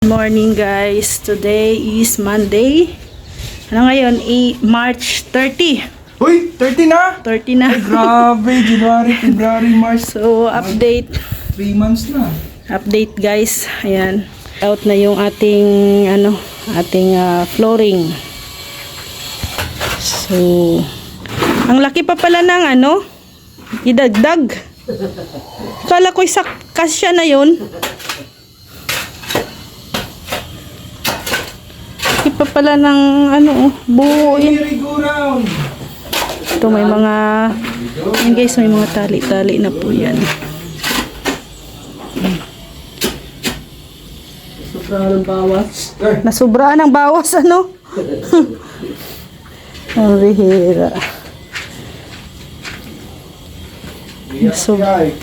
Morning guys, today is Monday. Ano ngayon? March 30. Uy, 30 na! 30 na. Ay, grabe, January, February, March. So, update. 3 months na. Update guys. Ayan. Out na yung ating flooring. So, ang laki pa pala ng idagdag. Kala ko kasya na yun. Laki pa pala ng buuin. Ito may mga, yan guys, may mga tali-tali na po yan. Sobrang bawas. Nasubraan ng bawas, ano? Ang bihira.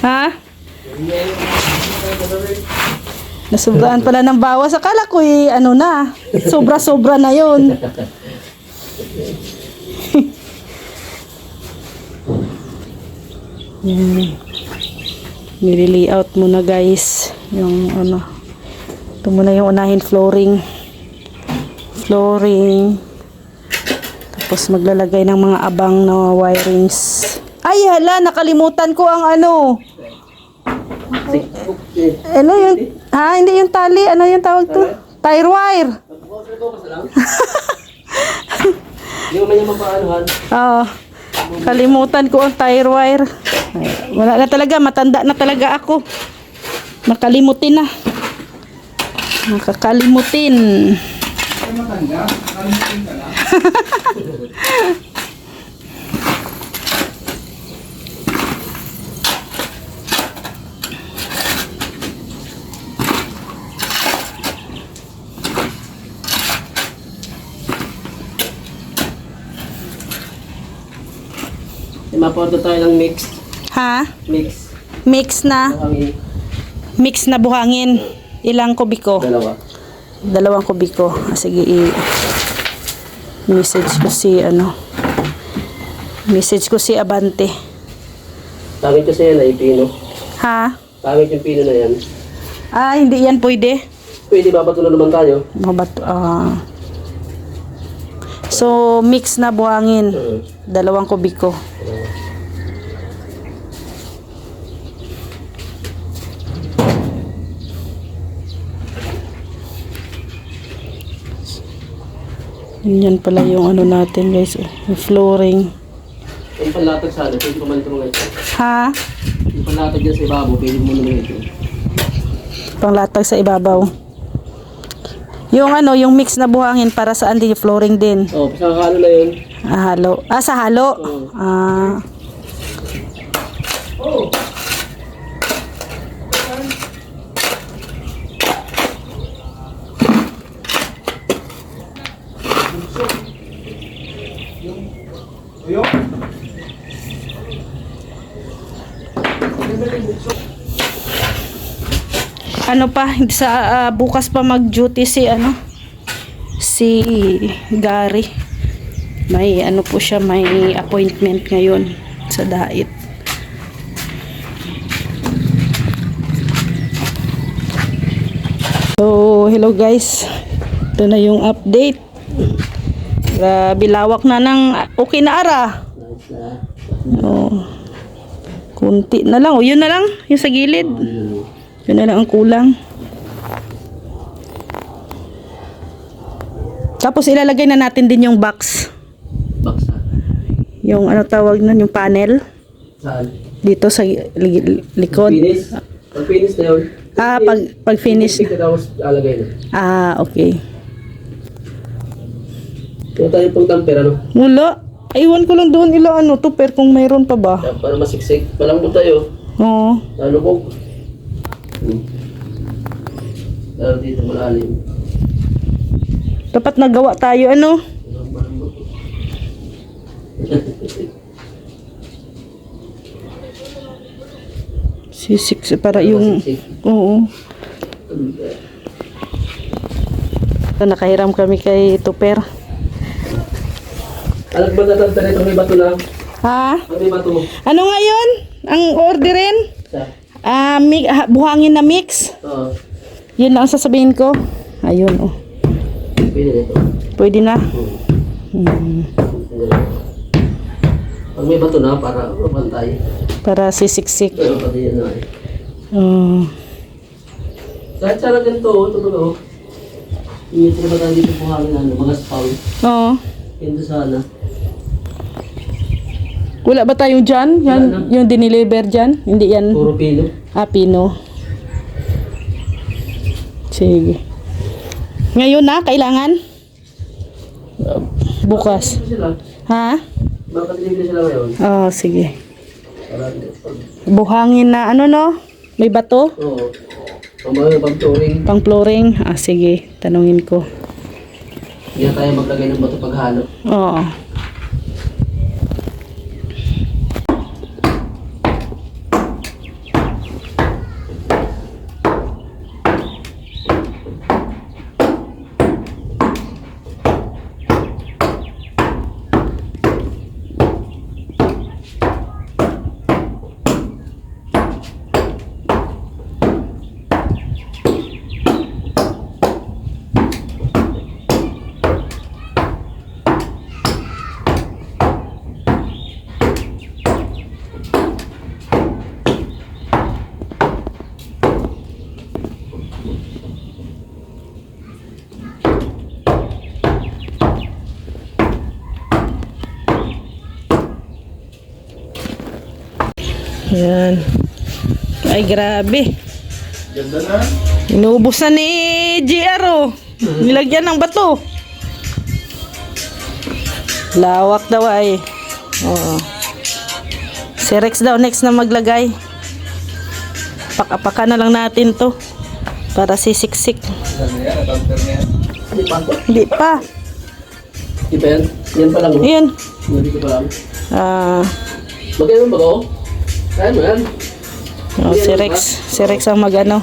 Ha? Nasubraan pala ng bawas. Akala ko sobra-sobra na yun. Yan. Nili-layout muna guys. Yung ito muna yung unahin flooring. Tapos maglalagay ng mga abang na wirings. Ay hala, nakalimutan ko ang ano yun? Hindi yung tali. Ano yung tawag to? Tire wire. Hindi mo man yung mapaanuhan. Oo. Kalimutan ko ang tire wire. Wala na talaga. Matanda na talaga ako. Nakalimutin na. Nakakalimutin. Ay, matanda. Nakalimutin ka na. Maporto tayo ng mix. Ha? Mix. Mix na. Buhangin. Mix na buhangin. Ilang kubiko? 2. 2 kubiko. Sige, message ko si Abante. Pangit kasi yan ay pino. Ha? Pangit yung pino na yan. Hindi yan pwede. Pwede babato na naman tayo. So, mix na buhangin. 2 kubiko. Yan pala yung natin guys. Yung flooring. Yung panlatag sa pwede pa man ito mga ito. Ha? Yung panlatag dyan sa ibabaw, pwede mo naman ito. Panglatag sa ibabaw. Yung mix na buhangin para saan din yung flooring din. Sa halo na yun. Halo. Sa halo. Bukas pa mag-duty si Gary. May may appointment ngayon sa diet. So, hello guys. Ito na yung update. Grabe, lawak na ng okay na ara. Kunti na lang. Yun na lang. Yung sa gilid. Yun na lang ang kulang. Tapos ilalagay na natin din yung box. Box. Yung tawag nun, yung panel. Saan? Dito sa likod. Finish? Pag finish na yun. Pag finish. Tapos alagay na. Okay. Kung tayo pang tamper, Wala. Iwan ko lang doon tupper kung mayroon pa ba. Para masiksik. Malambot tayo. Oo. Nalubog. Lalo dito malalim. Dapat nagawa tayo Malambot. sisik para yung oo. Nakahiram kami kay tupper. Alag ba natin ito may bato na? Ha? May bato mo? Ano ngayon? Ang orderin? Sa? Buhangin na mix. Oo. Yun lang sasabihin ko. Ayun, oh. Pwede na ito. Pwede na. Hmm. Pag may bato na, para mapantay. Para sisiksik. Pero pati yan na eh. Oh. Kahit sana ganito, ito ba o? Yung tinabatan dito po hangin mga spawn. Oo. Hindi sana. Wala ba tayong dyan? Yan, Wala na. yung diniliver dyan? Hindi yan. Puro pino. Pino. Sige. Ngayon na, kailangan? Bukas. Ano sila? Ha? Makakadeliver sila ngayon. Oh, sige. Para Buhangin na ano no? May bato? oo. Ang mga pag-touring. Pang flooring? Sige. Tanungin ko. Hindi na tayo maglagay ng bato paghalo. Oo. Yan. Ay, grabe. Ganda na. Inuubos na ni GR, oh. Nilagyan ng bato. Lawak daw ay. Oo. Si Rex daw next na maglagay. Pakapaka na lang natin to. Para sisiksik. Ano yan? Counter na yan. Hindi pa ito. Hindi pa. Di ba yan? Yan pa lang. Oh. Ayan. Dito pa lang. Ah, Magkano ba ko? Kaya mo yan. si Rex. Si Rex ang magano.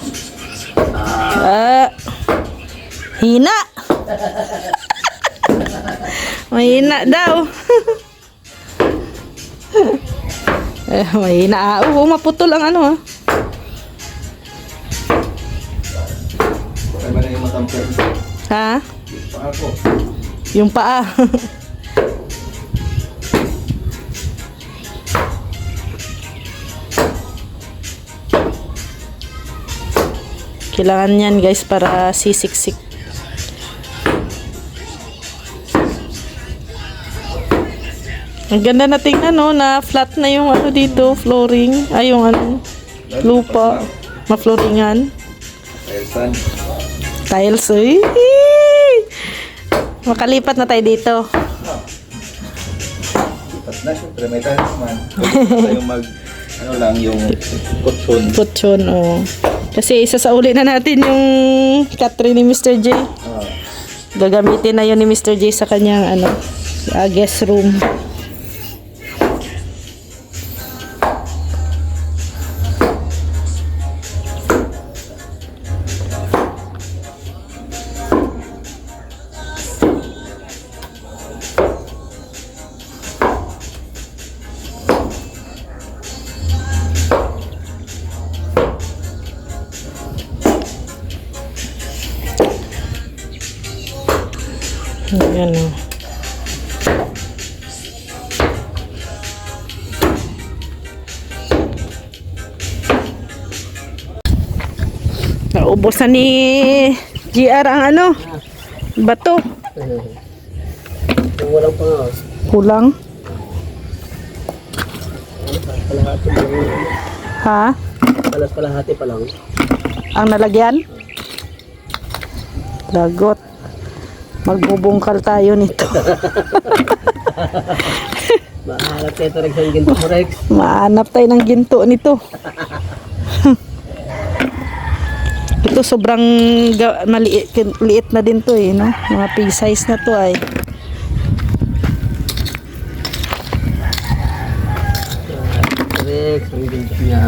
Hina. Mahina daw. Mahina. Maputol ang ano ah. Tama na yung matamper. Ha? Pa ako. Yung paa. Kailangan yan guys para sisiksik. Ang ganda na tingnan no, na flat na yung ano dito, flooring. Ay yung ano, lupa. Ma-flooringan. Elsan. Tiles eh. Makalipat na tayo dito. Lipat na. Siyempre may tayo naman. Tayo mag... Ano lang yung kutsyon. Kutsyon, oh. Kasi isasauli na natin yung Catry ni Mr. J. Gagamitin na yun ni Mr. J sa kanyang ano, guest room. Ayan o. Naubos na ni GR ang ano, bato. Kung walang pa nga. Kulang. Kalahati pa lang. Ha? Kalahati pa lang. Ang nalagyan? Lagot. Magbubungkal tayo nito. Mahanap tayo talaga ng ginto mo, Rex. Mahanap tayo ng ginto nito. Ito sobrang maliit, liit na din to eh, no? Mga pig size na to ay. Rex, ang ginto niya.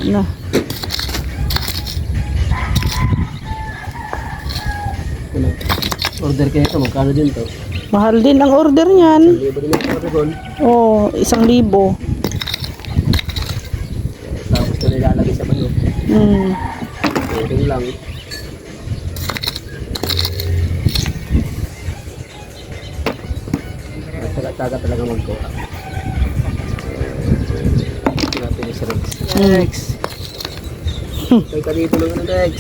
No. Order kayo ito, magkano din to? Mahal din ang order niyan. Libo din ang order. Oh, 1,000. Tapos na nilalagay sa bayo. Ito lang. Taga talaga magkuha. Natin ni Rex. Rex! Kaya ka dito lang Rex.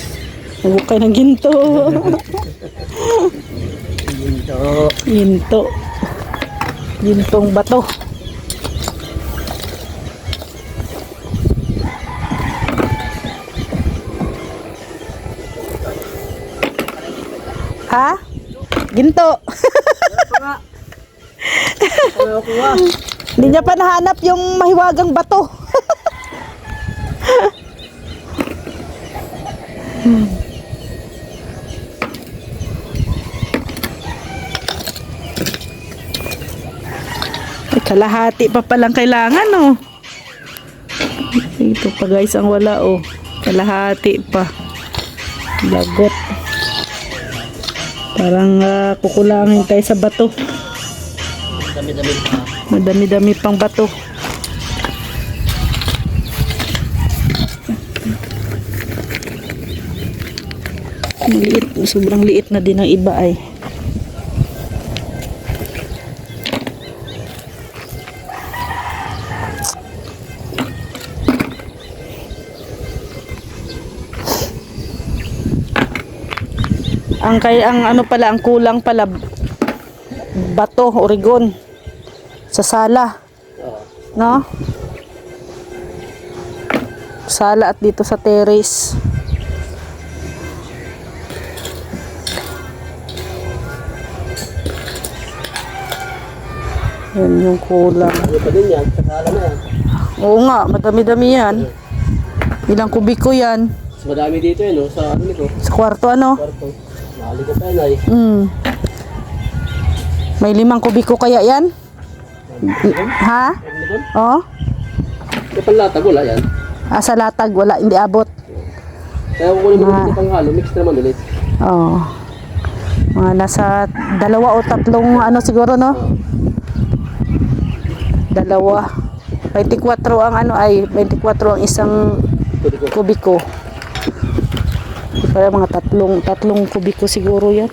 Hukay ng ginto. Ginto. Ginto. Gintong bato. Ha? Ginto. Ano kuha? Hindi niya pa nahanap yung mahiwagang bato. Ay, kalahati pa palang kailangan, oh. Ito pa guys ang wala, oh. Kalahati pa. Lagot. Parang kukulangin tayo sa bato. Dami-dami pa. Madami-dami pang bato. Maliit, sobrang liit na din ang iba ay. Ang ano pala, ang kulang pala bato, Oregon sa sala. Oo. No? Sala at dito sa terrace. Yan yung kulang. Ano pa din yan? Sakala na yan. Oo nga, madami-dami yan. Ilang kubiko yan? Mas madami dito yun, no? Sa ano nito? Sa kwarto ano? Kwarto. Mahali ka tayo, Nay. May 5 kubiko kaya yan? Ha? Ano doon? Oh? May panlatag, wala yan. Sa latag, wala, hindi abot. Kaya kung kunin mo dito pang halo, mix naman ulit. Oh. Mga nasa 2 o 3 ano siguro, no? 2. 24 ang ano ay 24 ang isang Pwede ko. kubiko. Kaya mga tatlong kubiko siguro yan.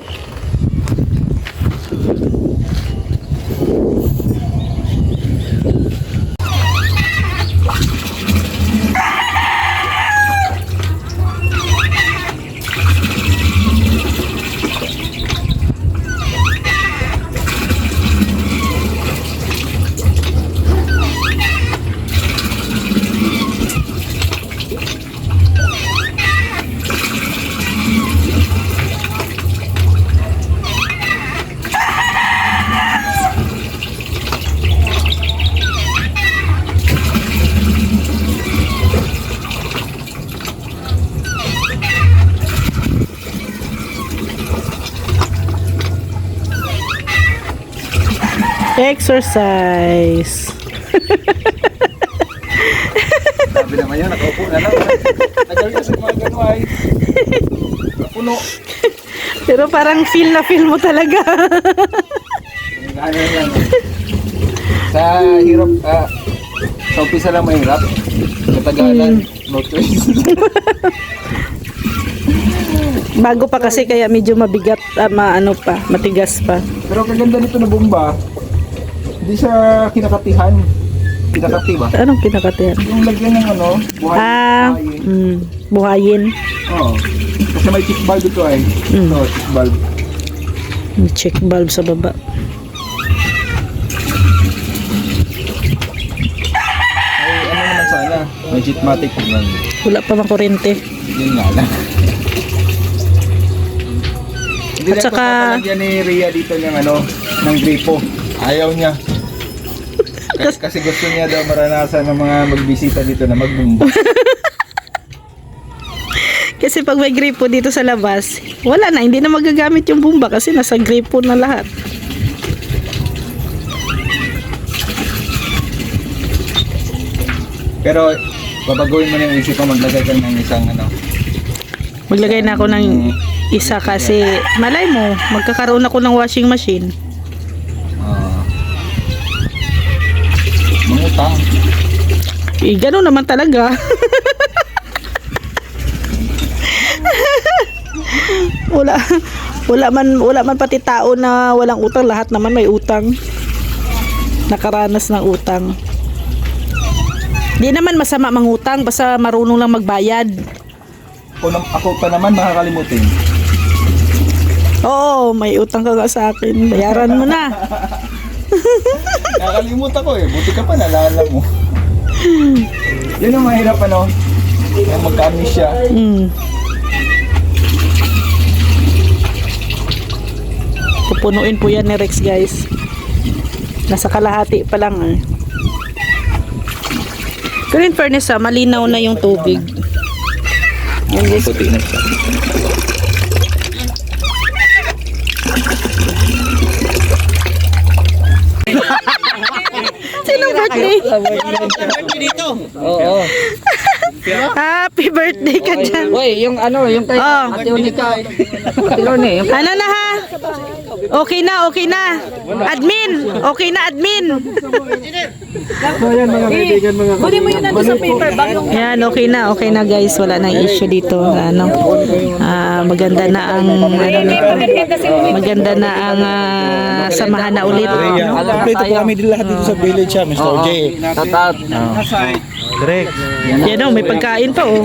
Exercise. Sabi naman yun, nakaupo na lang. Nagawin sa mga gano'n ay. Napuno. Pero parang feel na feel mo talaga. Ano yan. Sa hirap, sa umpisa lang mahirap. Sa tagalan, no choice. Bago pa kasi kaya medyo mabigat, ano pa, matigas pa. Pero kaganda nito na bomba, hindi siya kinakatihan. Kinakati ba? Anong kinakatihan? Yung lagyan ng ano, buhayin. Buhayin. Oo. Kasi may check valve ito ay. Ito, check valve. May check valve sa baba. Ay, ano naman sana? May jetmatic naman. Wala pa mang kuryente. Yun nga lang. Hindi At na saka- papalagyan ni Rhea dito ng ano, ng gripo. Ayaw niya. Kasi gusto niya daw maranasan ng mga magbisita dito na magbumba. Kasi pag may gripo dito sa labas, wala na, hindi na magagamit yung bumba kasi nasa gripo na lahat. Pero babaguhin mo na yung isip mo, maglagay ka ng isang ano. Maglagay na ako ng isa kasi malay mo, magkakaroon ako ng washing machine. Mangutang. Eh, gano'n naman talaga. Wala, wala man pati tao na walang utang. Lahat naman may utang. Nakaranas ng utang. Di naman masama mangutang, basta marunong lang magbayad. Ako pa naman makakalimutin. Oo, may utang ka nga sa akin. Bayaran mo na. Nakakalimutan ko eh. Buti ka pa, nalala mo. Yan ang mahirap ano. Yung magka-amnesia. Pupunuin po yan ni Rex, guys. Nasa kalahati pa lang eh. Pero in fairness malinaw na yung tubig. Yan guys. Puti na siya. Sinong birthday? Oo. Happy birthday ka dyan. Uy, yung ano, yung kay Oh. Ate Onika. Ate Lorne, yung Ano na ha? Okay na, okay na. Admin, okay na admin. Kunin mo yun nandun sa paper bag. Ayan, okay na guys. Wala nang issue dito. Ano, maganda na ang maganda na ang samahan na ulit. Kompleto po kami din lahat dito sa village Mr. J. tatat. Direct. Yan may pagkain pa oh.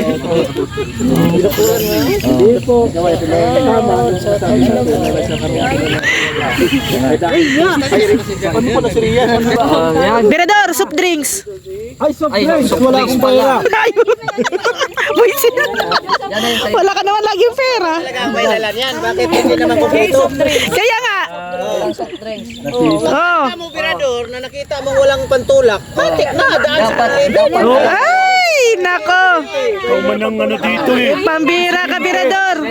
Birador, soft drinks. Ay, soft drinks. Wala akong pera. Buisit. Wala ka naman laging pera. Kaya nga. Oh. Mo birador na nakita mo walang pantulak. Matik na daan sa Ay, nako. Manang ano dito eh. Pambira ka, Birador.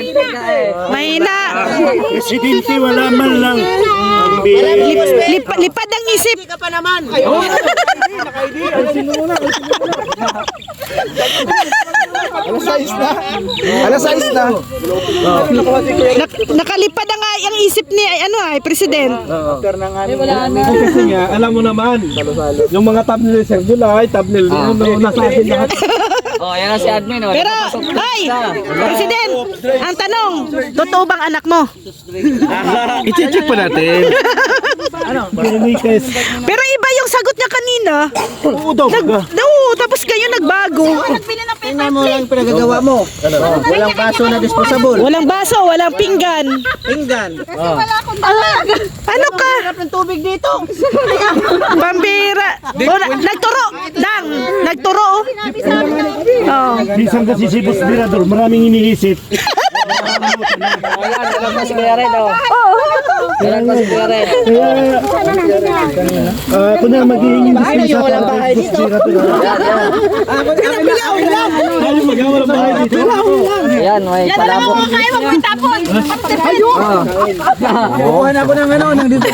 Mahina. Presidente wala man lang. Lipad ang isip. ka pa naman. Alas 6 na. Nakalipad ang ang isip ni president. Kasi nga, alam mo naman, yung mga thumbnail Sir July, thumbnail nasa akin lahat. Oh, yan na si admin. Oh. Pero, ay, president, ang tanong, totoo bang anak mo? I-check pa natin. Pero iba yung sagot niya kanina. Oo daw. Oo, tapos kayo nagbago. Tingnan mo lang pinagagawa mo. Walang baso na disposable. Walang baso, walang pinggan. Pinggan. Ano ka? Ng tubig dito. Pambira. Nagturo. Dang, nagturo. Oh. Minsan kasi si Boss Mirador, maraming iniisip. Ayan, dalag pa si Kuya Red. Oh. Dalag pa si Kuya Red. Kaya, ako na maghihingi ng isa para kay Boss Mirador. Ay, maghawalang bahay dito. Ayan, may palabok. Kukuha na ako ng ng dito.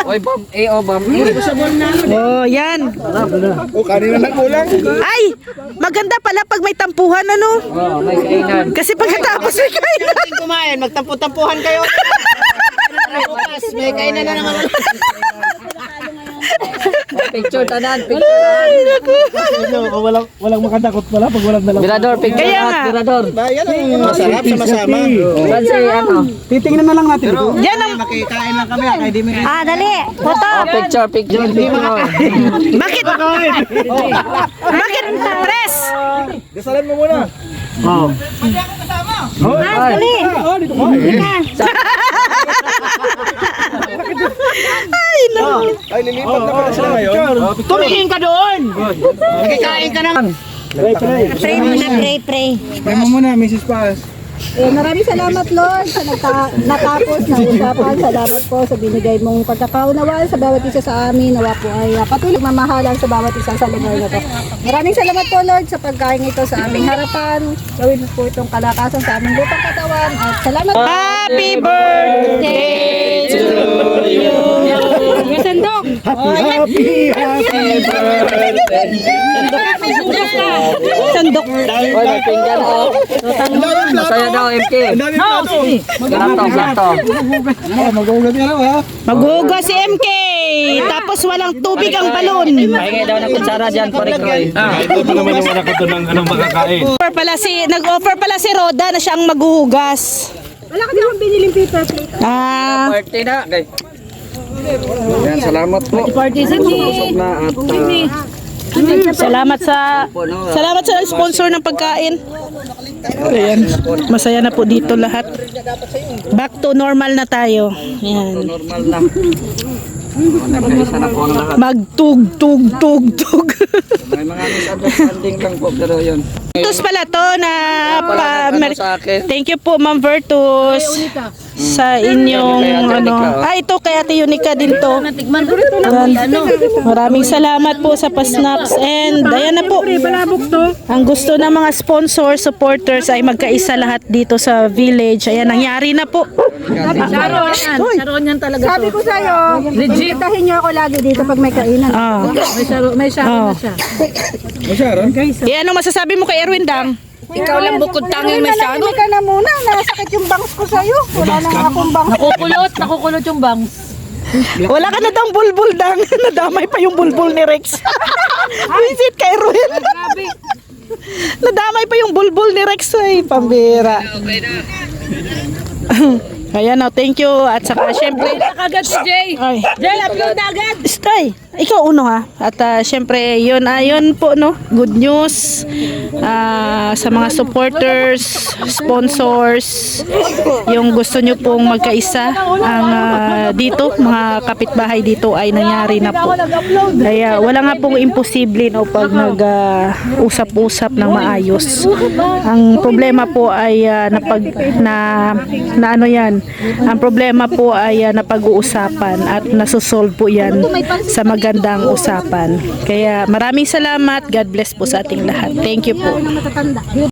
Oy, bomb. Bomb. Oh, yan. Kanina lang kulang. Ay, maganda pala pag may tampuhan, ano? Oh, may kainan. Kasi pagkatapos may kainan. Kumain, magtampu-tampuhan kayo. Bukas, may kainan na naman. Picture tanan, picture tanan. Walang makatakot pala pag walang dalang. Mirador, picture Kaya tanan, nga. Mirador. Yan ang masarap sama-sama. Saan si ano? Titingnan na lang natin ito. Yan ang... Makikain lang kami, kaya di mo dali. Foto. Oh, picture. Bakit? Bakit? Press. Dasalan mo muna. Ay, no. Ay, lilipat na pala sila ngayon. Tumingin ka doon. Makikain ka ng... Pray muna, pray. Pray mo muna, Mrs. Paz. Maraming salamat, Lord, sa natapos na usapan. Salamat po sa binigay mong pagkakaunawaan sa bawat isa sa amin. Nawa po ay patuloy mamahalan sa bawat isa sa lugar na to. Maraming salamat po, Lord, sa pagkain ito sa aming harapan. Gawin mo po itong kalakasan sa aming lupang katawan. At salamat po. Happy birthday to you. Sandok! Happy birthday. Sandok. Oy, may pinggan oh. Masaya daw, MK. Plato. Mag-uulat niya raw ha. Maghugas si MK. Tapos walang tubig ang balon. Pahingi daw ng kutsara dyan, Pare Croy. Ito pa naman yung anak ko to ng anong makakain. Nag-offer pala si Roda na siyang maghuhugas. Wala kasi akong biniling paper plate. Ah, Party na. Okay. Yan, salamat po. Party sa Busog na at salamat sa sponsor ng pagkain. Ayan, masaya na po dito lahat. Back to normal na tayo. Ayan. normal na. Nagkaisa na po ang lahat. Magtug-tug-tug-tug. May mga misunderstanding lang po pero yun. Virtus pala to na Sa akin. Thank you po Ma'am Virtus sa inyong ito kay Ate Unica din to. Ayan. Maraming salamat po sa pa-snacks and ayan na po. Ang gusto ng mga sponsor, supporters ay magkaisa lahat dito sa village. Ayan, nangyari na po. Sabi ko sa'yo, legitahin niyo ako lagi dito pag may kainan. Ah. May sharon na siya. Ano masasabi mo kay Erwin Dang? Ikaw lang bukod tanging may sharon. Ka na muna, nasakit yung bangs ko sa'yo. Wala na nga akong bangs. Nakukulot yung bangs. Wala ka na daw bulbul Dang. Nadamay pa yung bulbul ni Rex. Visit kay Erwin. Nadamay pa yung bulbul ni Rex ay pambira. Ayan o, thank you. At saka syempre Agad si Jay. ay, Jay, upload na agad. Stay. Ikaw uno ha. At syempre, yun po no. Good news sa mga supporters, sponsors, yung gusto nyo pong magkaisa ang dito, mga kapitbahay dito ay nangyari na po. Kaya wala nga pong imposible no pag nag-usap-usap ng maayos. Ang problema po ay ano yan. Ang problema po ay napag-uusapan at nasusolve po yan sa magandang usapan. Kaya maraming salamat. God bless po sa ating lahat. Thank you po. Matatanda.